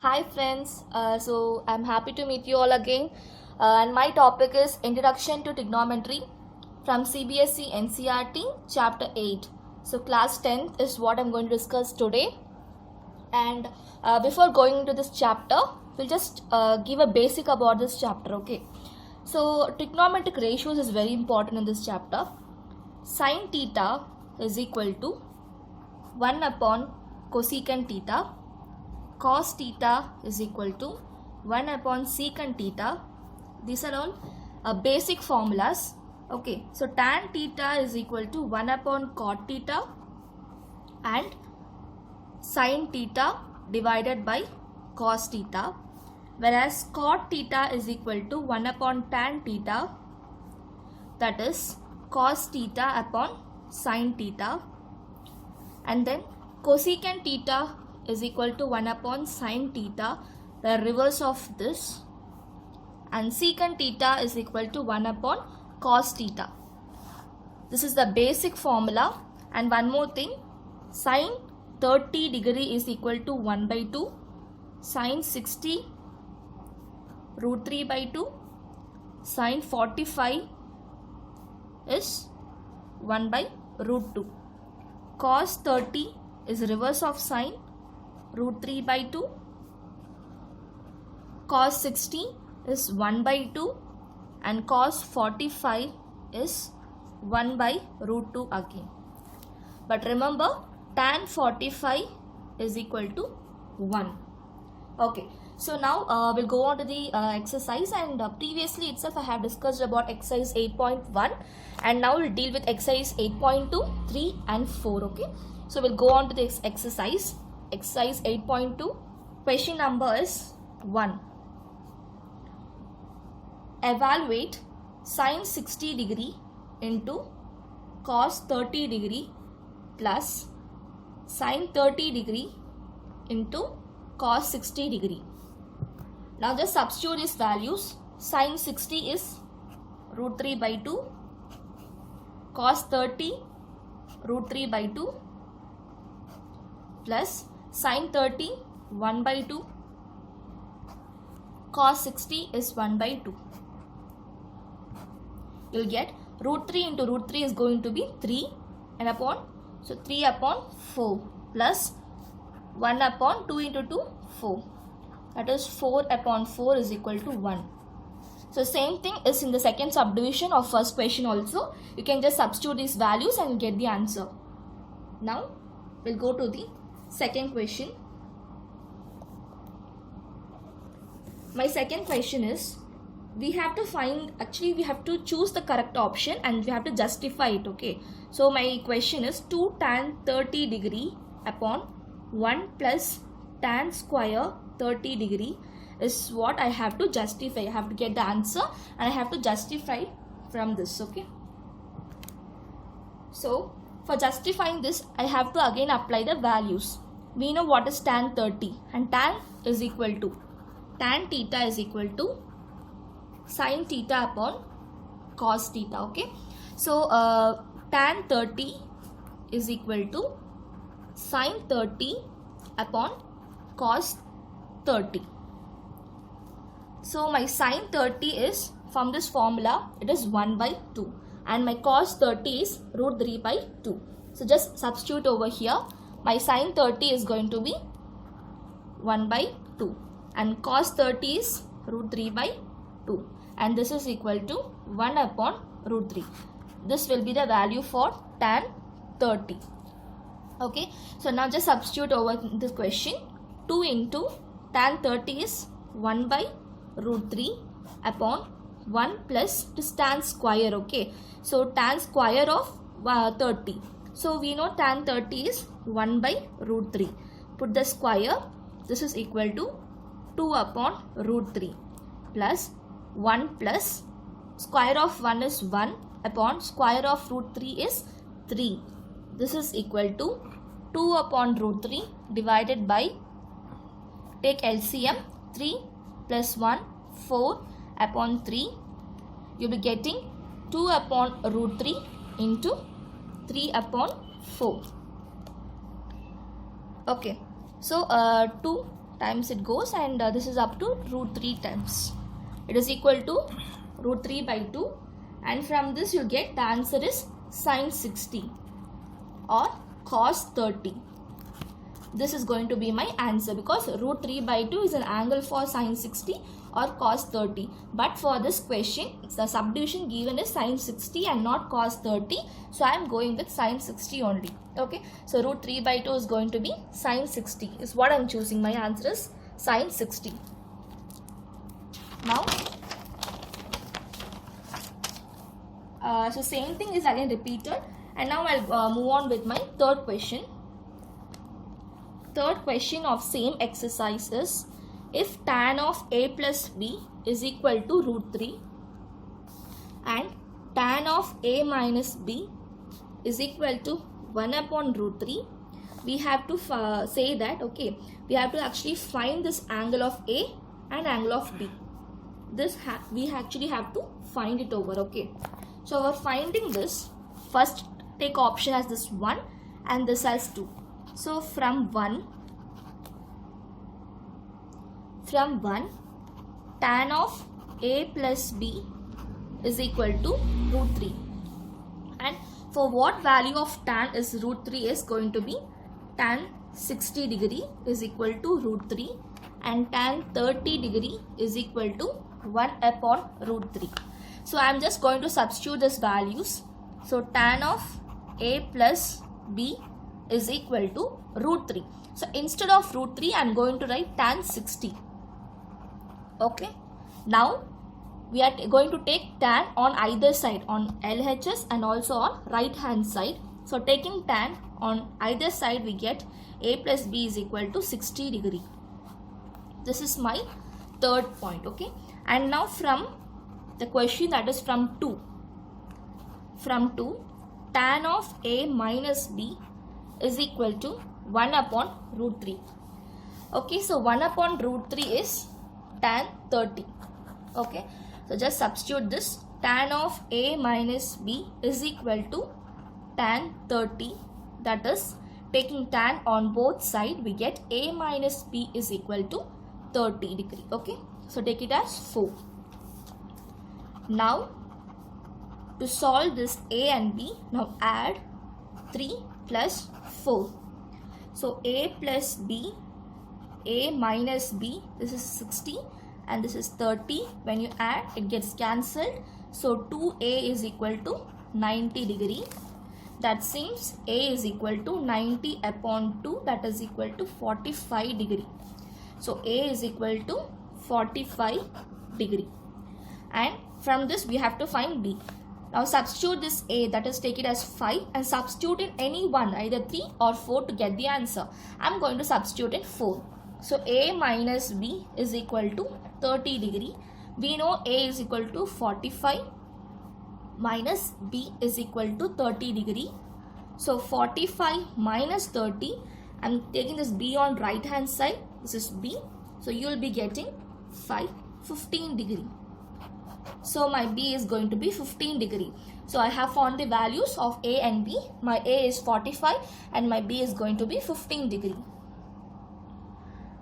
Hi friends, I'm happy to meet you all again, and my topic is Introduction to Trigonometry from CBSE NCERT Chapter 8. So class 10th is what I'm going to discuss today, and before going into this chapter, we'll just give a basic about this chapter, okay? So trigonometric ratios is very important in this chapter. Sin theta is equal to 1 upon cosecant theta. Cos theta is equal to 1 upon secant theta. These are all basic formulas. Okay, so tan theta is equal to 1 upon cot theta and sin theta divided by cos theta, whereas cot theta is equal to 1 upon tan theta, that is cos theta upon sin theta, and then cosecant theta is equal to 1 upon sin theta, the reverse of this, and secant theta is equal to 1 upon cos theta. This is the basic formula. And one more thing, sin 30 degree is equal to 1 by 2, sin 60 root 3 by 2, sin 45 is 1 by root 2, cos 30 is reverse of sin root 3 by 2, cos 60 is 1 by 2, and cos 45 is 1 by root 2 again. But remember, tan 45 is equal to 1. Okay, so now we'll go on to the exercise, and previously itself I have discussed about exercise 8.1, and now we'll deal with exercise 8.2, 3 and 4. Okay, so we'll go on to this exercise. Exercise 8.2, question number is 1. Evaluate sin 60 degree into cos 30 degree plus sin 30 degree into cos 60 degree. Now just substitute these values. Sin 60 is root 3 by 2, cos 30 root 3 by 2 plus sin 30 1 by 2, cos 60 is 1 by 2. You'll get root 3 into root 3 is going to be 3 and upon, so 3 upon 4 plus 1 upon 2 into 2, 4. That is 4 upon 4 is equal to 1. So same thing is in the second subdivision of first question also. You can just substitute these values and get the answer. Now we'll go to the second question. My second question is, we have to choose the correct option and we have to justify it. Okay, so my question is 2 tan 30 degree upon 1 plus tan square 30 degree is what I have to justify. I have to get the answer and I have to justify from this. Okay, so for justifying this, I have to again apply the values. We know what is tan 30, and tan is equal to, tan theta is equal to sin theta upon cos theta. Okay, so tan 30 is equal to sin 30 upon cos 30. So my sin 30 is, from this formula, it is 1 by 2, and my cos 30 is root 3 by 2. So just substitute over here. My sin 30 is going to be 1 by 2 and cos 30 is root 3 by 2, and this is equal to 1 upon root 3. This will be the value for tan 30. Okay, so now just substitute over this question. 2 into tan 30 is 1 by root 3 upon 1 plus this tan square. Okay, so tan square of 30. So we know tan 30 is 1 by root 3. Put the square. This is equal to 2 upon root 3 plus 1 plus square of 1 is 1 upon square of root 3 is 3. This is equal to 2 upon root 3 divided by, take LCM, 3 plus 1, 4 upon 3. You'll be getting 2 upon root 3 into 3 upon 4. Okay, so 2 times it goes, and this is up to root 3 times. It is equal to root 3 by 2, and from this you get the answer is sin 60 or cos 30. This is going to be my answer because root 3 by 2 is an angle for sin 60 or cos 30. But for this question, the subdivision given is sin 60 and not cos 30. So I am going with sin 60 only. Okay. So root 3 by 2 is going to be sin 60 is what I am choosing. My answer is sin 60. Now, so same thing is again repeated. And now I'll move on with my third question. Third question of same exercise is, if tan of a plus b is equal to root 3 and tan of a minus b is equal to 1 upon root 3, we have to say that, okay, we have to actually find this angle of a and angle of b. This we actually have to find it over, okay. So for finding this, first take option as this 1 and this as 2. So from 1, tan of a plus b is equal to root 3. And for what value of tan is root 3 is going to be tan 60 degree is equal to root 3 and tan 30 degree is equal to 1 upon root 3. So I am just going to substitute these values. So tan of a plus b is equal to root 3. So instead of root 3, I am going to write tan 60. Okay. Now we are going to take tan on either side, on LHS and also on right hand side. So taking tan on either side, we get a plus b is equal to 60 degree. This is my third point. Okay. And now from the question, that is from 2. From 2, tan of a minus b is equal to 1 upon root 3. Okay, so 1 upon root 3 is tan 30. Okay, so just substitute this. Tan of a minus b is equal to tan 30. That is, taking tan on both sides, we get a minus b is equal to 30 degree. Okay, so take it as 4. Now, to solve this a and b, now add 3 plus 4. So a plus b, a minus b, this is 60 and this is 30. When you add, it gets cancelled. So 2a is equal to 90 degree. That seems a is equal to 90 upon 2, that is equal to 45 degree. So a is equal to 45 degree. And from this we have to find b. Now substitute this a, that is take it as 5 and substitute in any one, either 3 or 4 to get the answer. I am going to substitute in 4. So a minus b is equal to 30 degree. We know a is equal to 45 minus b is equal to 30 degree. So 45 minus 30, I am taking this b on right hand side. This is b. So you will be getting 15 degree. So my b is going to be 15 degree. So I have found the values of a and b. My a is 45 and my b is going to be 15 degree.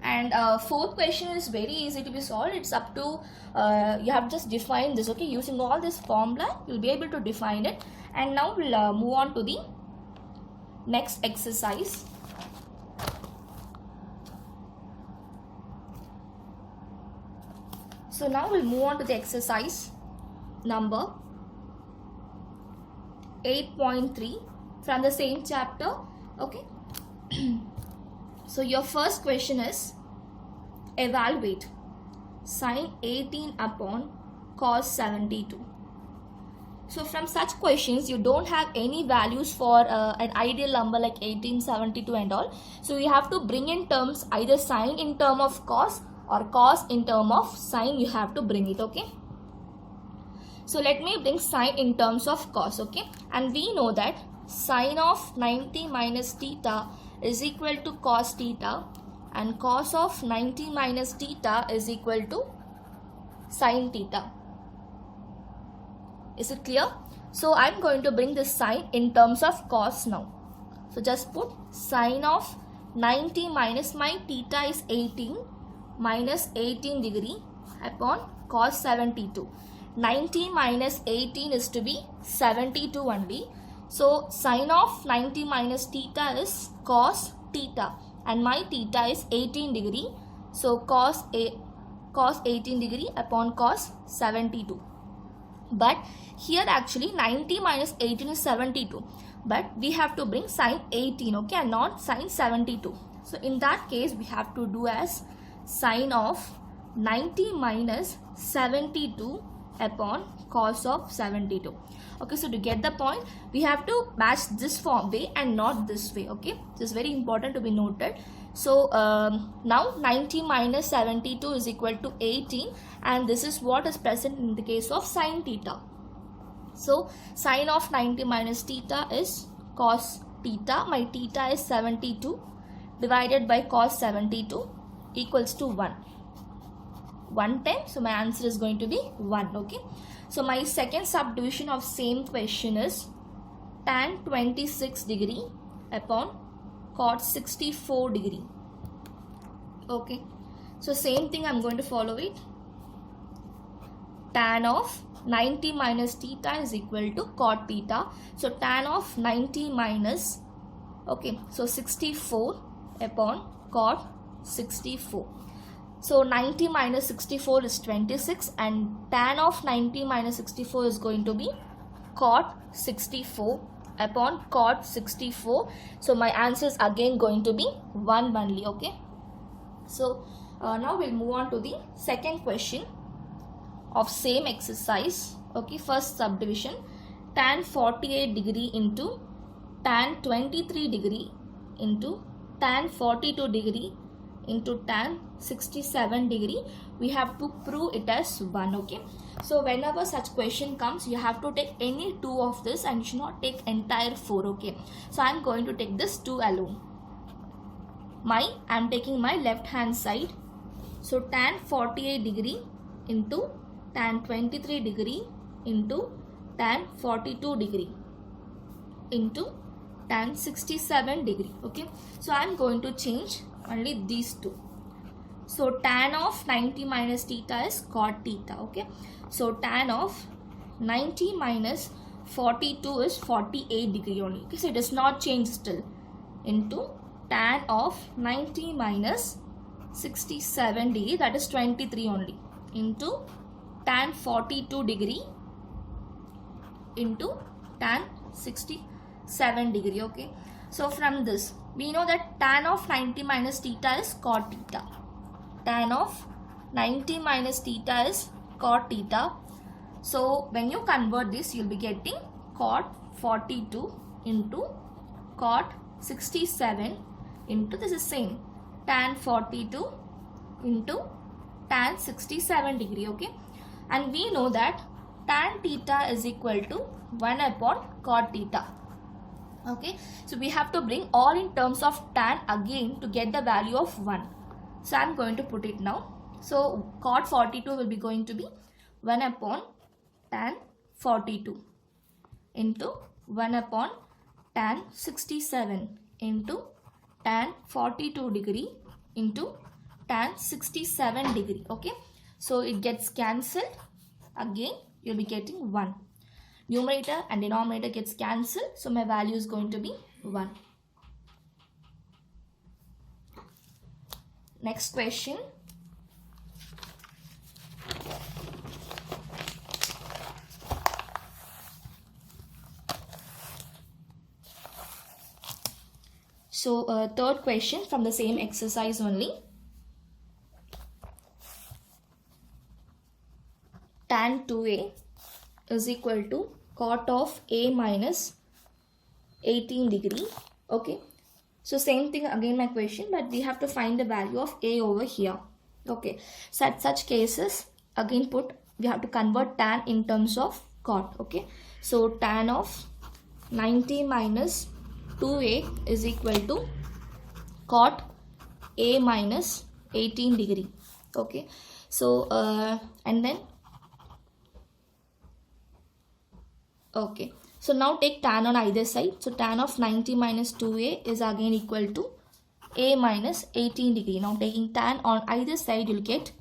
And fourth question is very easy to be solved. It's up to, you have just defined this, okay. Using all this formula, you'll be able to define it. And now we'll move on to the next exercise. So now we'll move on to the exercise number 8.3 from the same chapter. Okay. So your first question is, evaluate sin 18 upon cos 72. So from such questions, you don't have any values for an ideal number like 18, 72 and all. So you have to bring in terms, either sin in term of cos or cos in term of sin. You have to bring it, okay. So let me bring sin in terms of cos, okay. And we know that sin of 90 minus theta is equal to cos theta, and cos of 90 minus theta is equal to sin theta. Is it clear? So I'm going to bring this sin in terms of cos now. So just put sin of 90 minus my theta is 18 minus 18 degree upon cos 72. 90 minus 18 is to be 72 only. So sine of 90 minus theta is cos theta, and my theta is 18 degree. So cos 18 degree upon cos 72. But here actually 90 minus 18 is 72. But we have to bring sine 18, okay, and not sine 72. So in that case, we have to do as sine of 90 minus 72 upon cos of 72. Okay, so to get the point, we have to match this form way and not this way. Okay, this is very important to be noted. So now 90 minus 72 is equal to 18, and this is what is present in the case of sine theta. So sine of 90 minus theta is cos theta. My theta is 72 divided by cos 72 equals to 1. 110. So my answer is going to be 1. Okay. So my second subdivision of same question is tan 26 degree upon cot 64 degree. Okay. So same thing I'm going to follow it. Tan of 90 minus theta is equal to cot theta. So tan of 90 minus, okay, so 64 upon cot 64. So 90 minus 64 is 26, and tan of 90 minus 64 is going to be cot 64 upon cot 64. So my answer is again going to be 1 only. Okay. So now we'll move on to the second question of same exercise. Okay, first subdivision, tan 48 degree into tan 23 degree into tan 42 degree into tan 67 degree. We have to prove it as 1. Okay, so whenever such question comes, you have to take any 2 of this and you should not take entire 4. Okay, so I am going to take this 2 alone. I am taking my left hand side. So tan 48 degree into tan 23 degree into tan 42 degree into tan 67 degree. Okay, so I am going to change only these 2. So tan of 90 minus theta is cot theta. Okay, so tan of 90 minus 42 is 48 degree only. Okay, so it does not change still, into tan of 90 minus 67 degree, that is 23 only, into tan 42 degree into tan 67 degree. Okay, so from this we know that tan of 90 minus theta is cot theta. Tan of 90 minus theta is cot theta. So when you convert this, you'll be getting cot 42 into cot 67 into, this is same, tan 42 into tan 67 degree. Okay, and we know that tan theta is equal to 1 upon cot theta. Okay, so we have to bring all in terms of tan again to get the value of 1. So I am going to put it now. So cot 42 will be going to be 1 upon tan 42 into 1 upon tan 67 into tan 42 degree into tan 67 degree. Okay, so it gets cancelled. Again you'll be getting 1. Numerator and denominator gets cancelled, so my value is going to be 1. Next question. So third question from the same exercise only. Tan 2a is equal to cot of a minus 18 degree. Okay, so same thing again my question, but we have to find the value of a over here. Okay, so at such cases again we have to convert tan in terms of cot. Okay, so tan of 90 minus 2a is equal to cot a minus 18 degree. Okay, so and then okay, so now take tan on either side. So tan of 90 minus 2a is again equal to a minus 18 degree. Now taking tan on either side, you'll get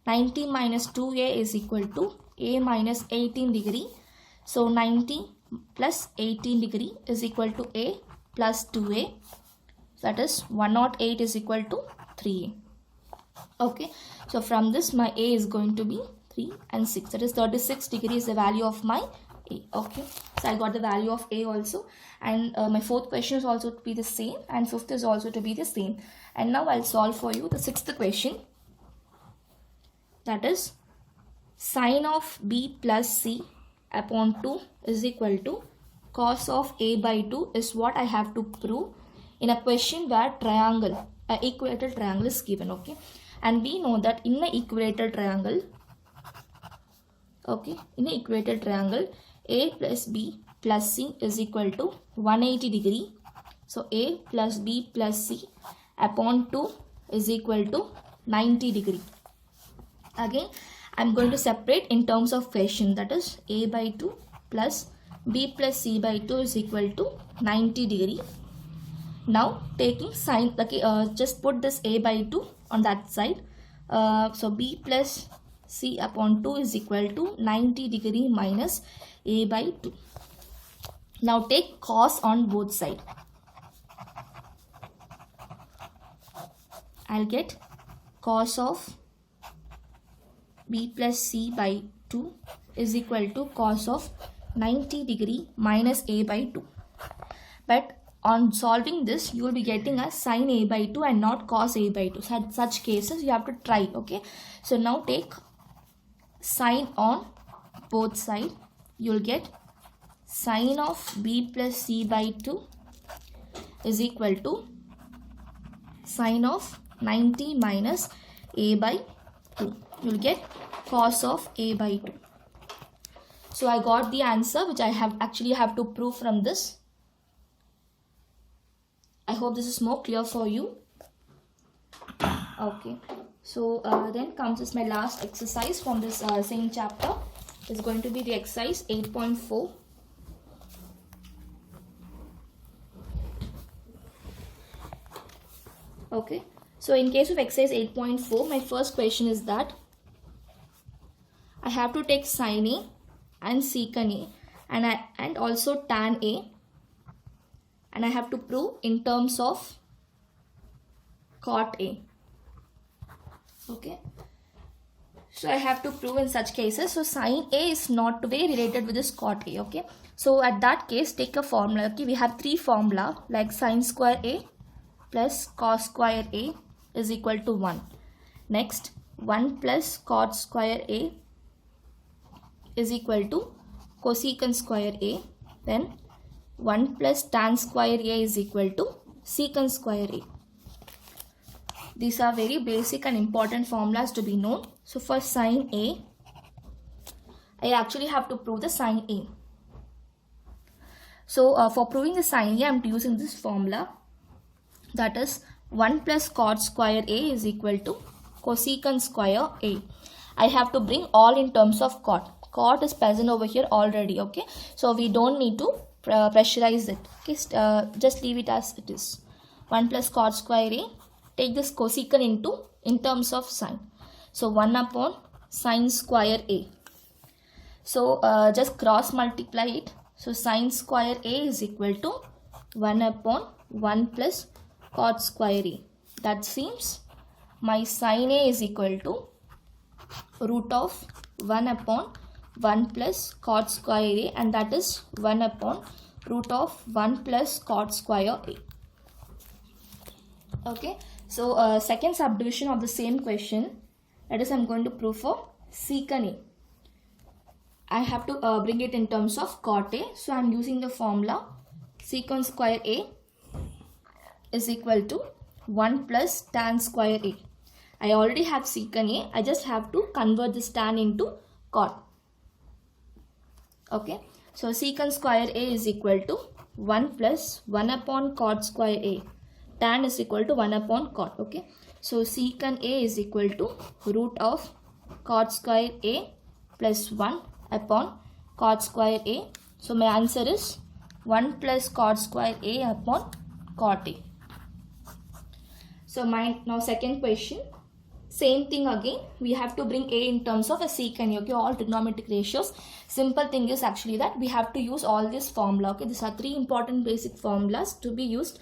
90 minus 2a is equal to a minus 18 degree. So 90 plus 18 degree is equal to a plus 2a. That is 108 is equal to 3a. Okay, so from this my a is going to be 3 and 6. That is 36 degree is the value of my a. Okay, so I got the value of a also, and my fourth question is also to be the same, and fifth is also to be the same. And now I'll solve for you the sixth question. That is sine of b plus c upon 2 is equal to cos of a by 2 is what I have to prove in a question where triangle, an equilateral triangle is given. Okay, and we know that in the equilateral triangle, okay, in the equilateral triangle, a plus b plus c is equal to 180 degree. So a plus b plus c upon 2 is equal to 90 degree. Again, I'm going to separate in terms of question, that is a by 2 plus b plus c by 2 is equal to 90 degree. Now taking sine, okay, just put this a by 2 on that side. So b plus c upon 2 is equal to 90 degree minus a by 2. Now take cos on both sides. I'll get cos of b plus c by 2 is equal to cos of 90 degree minus a by 2. But on solving this, you will be getting a sine a by 2 and not cos a by 2. So in such cases, you have to try. Okay, so now take sine on both sides. You will get sine of b plus c by 2 is equal to sine of 90 minus a by 2. You will get cos of a by 2. So I got the answer which I have to prove from this. I hope this is more clear for you. Okay, so then comes my last exercise from this same chapter. It's going to be the exercise 8.4. Okay, so in case of exercise 8.4, my first question is that I have to take sine a and secant a and also tan a, and I have to prove in terms of cot a. Okay, so I have to prove in such cases. So sine a is not to be related with this cot a. Okay, so at that case, take a formula. Okay, we have three formula like sine square a plus cos square a is equal to 1. Next, 1 plus cot square a is equal to cosecant square a. Then 1 plus tan square a is equal to secant square a. These are very basic and important formulas to be known. So for sine a, I actually have to prove the sine a. So for proving the sine a, I am using this formula, that is 1 plus cot square a is equal to cosecant square a. I have to bring all in terms of cot. Cot is present over here already. Okay, so we don't need to pressurize it. Okay, just leave it as it is. 1 plus cot square a. Take this cosecant in terms of sine. So 1 upon sine square a. So just cross multiply it. So sine square a is equal to 1 upon 1 plus cot square a. That seems my sine a is equal to root of 1 upon 1 plus cot square a, and that is 1 upon root of 1 plus cot square a. Okay, so second subdivision of the same question, that is I'm going to prove for secant a. I have to bring it in terms of cot a. So I'm using the formula secant square a is equal to 1 plus tan square a. I already have secant a. I just have to convert this tan into cot. Okay, so secant square a is equal to 1 plus 1 upon cot square a. Tan is equal to 1 upon cot. Okay, so secant a is equal to root of cot square a plus 1 upon cot square a. So my answer is 1 plus cot square a upon cot a. So now second question, same thing again, we have to bring a in terms of a secant, okay, all trigonometric ratios. Simple thing is actually that we have to use all this formula, okay. These are three important basic formulas to be used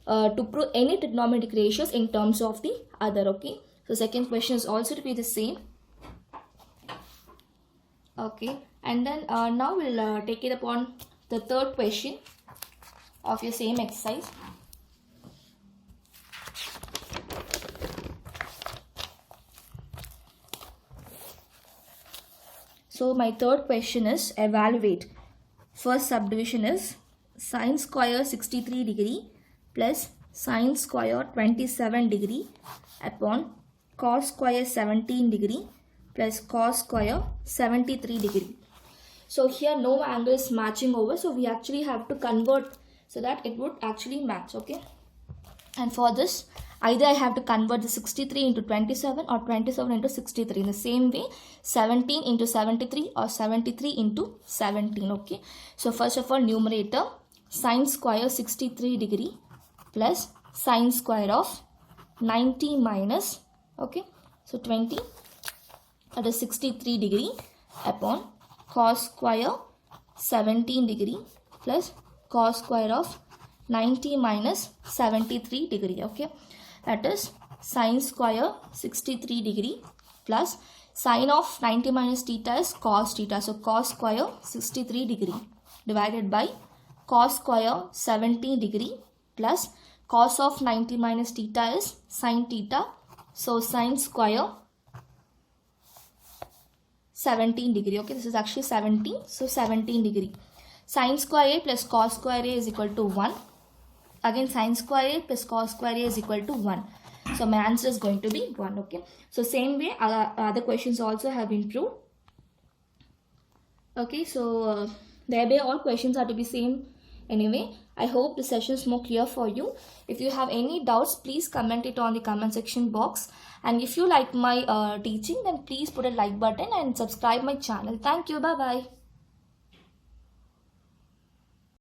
to prove any trigonometric ratios in terms of the other, okay. So second question is also to be the same, okay. And then now we'll take it upon the third question of your same exercise. So my third question is evaluate. First subdivision is sine square 63 degree plus sine square 27 degree upon cos square 17 degree plus cos square 73 degree. So here no angle is matching over, so we actually have to convert so that it would actually match, okay. And for this, either I have to convert the 63 into 27 or 27 into 63. In the same way, 17 into 73 or 73 into 17, okay. So first of all, numerator, sine square 63 degree plus sine square of 90 minus, okay. So 20, that is 63 degree upon cos square 17 degree plus cos square of 90 minus 73 degree, okay. That is sine square 63 degree plus sine of 90 minus theta is cos theta. So cos square 63 degree divided by cos square 70 degree plus cos of 90 minus theta is sine theta. So sine square 17 degree, okay. This is actually 17. So 17 degree. Sine square a plus cos square a is equal to 1. Again, sine square a plus cos square a is equal to 1. So my answer is going to be 1, okay. So same way other questions also have been proved. Okay, so thereby all questions are to be same anyway. I hope the session is more clear for you. If you have any doubts, please comment it on the comment section box. And if you like my teaching, then please put a like button and subscribe my channel. Thank you. Bye-bye.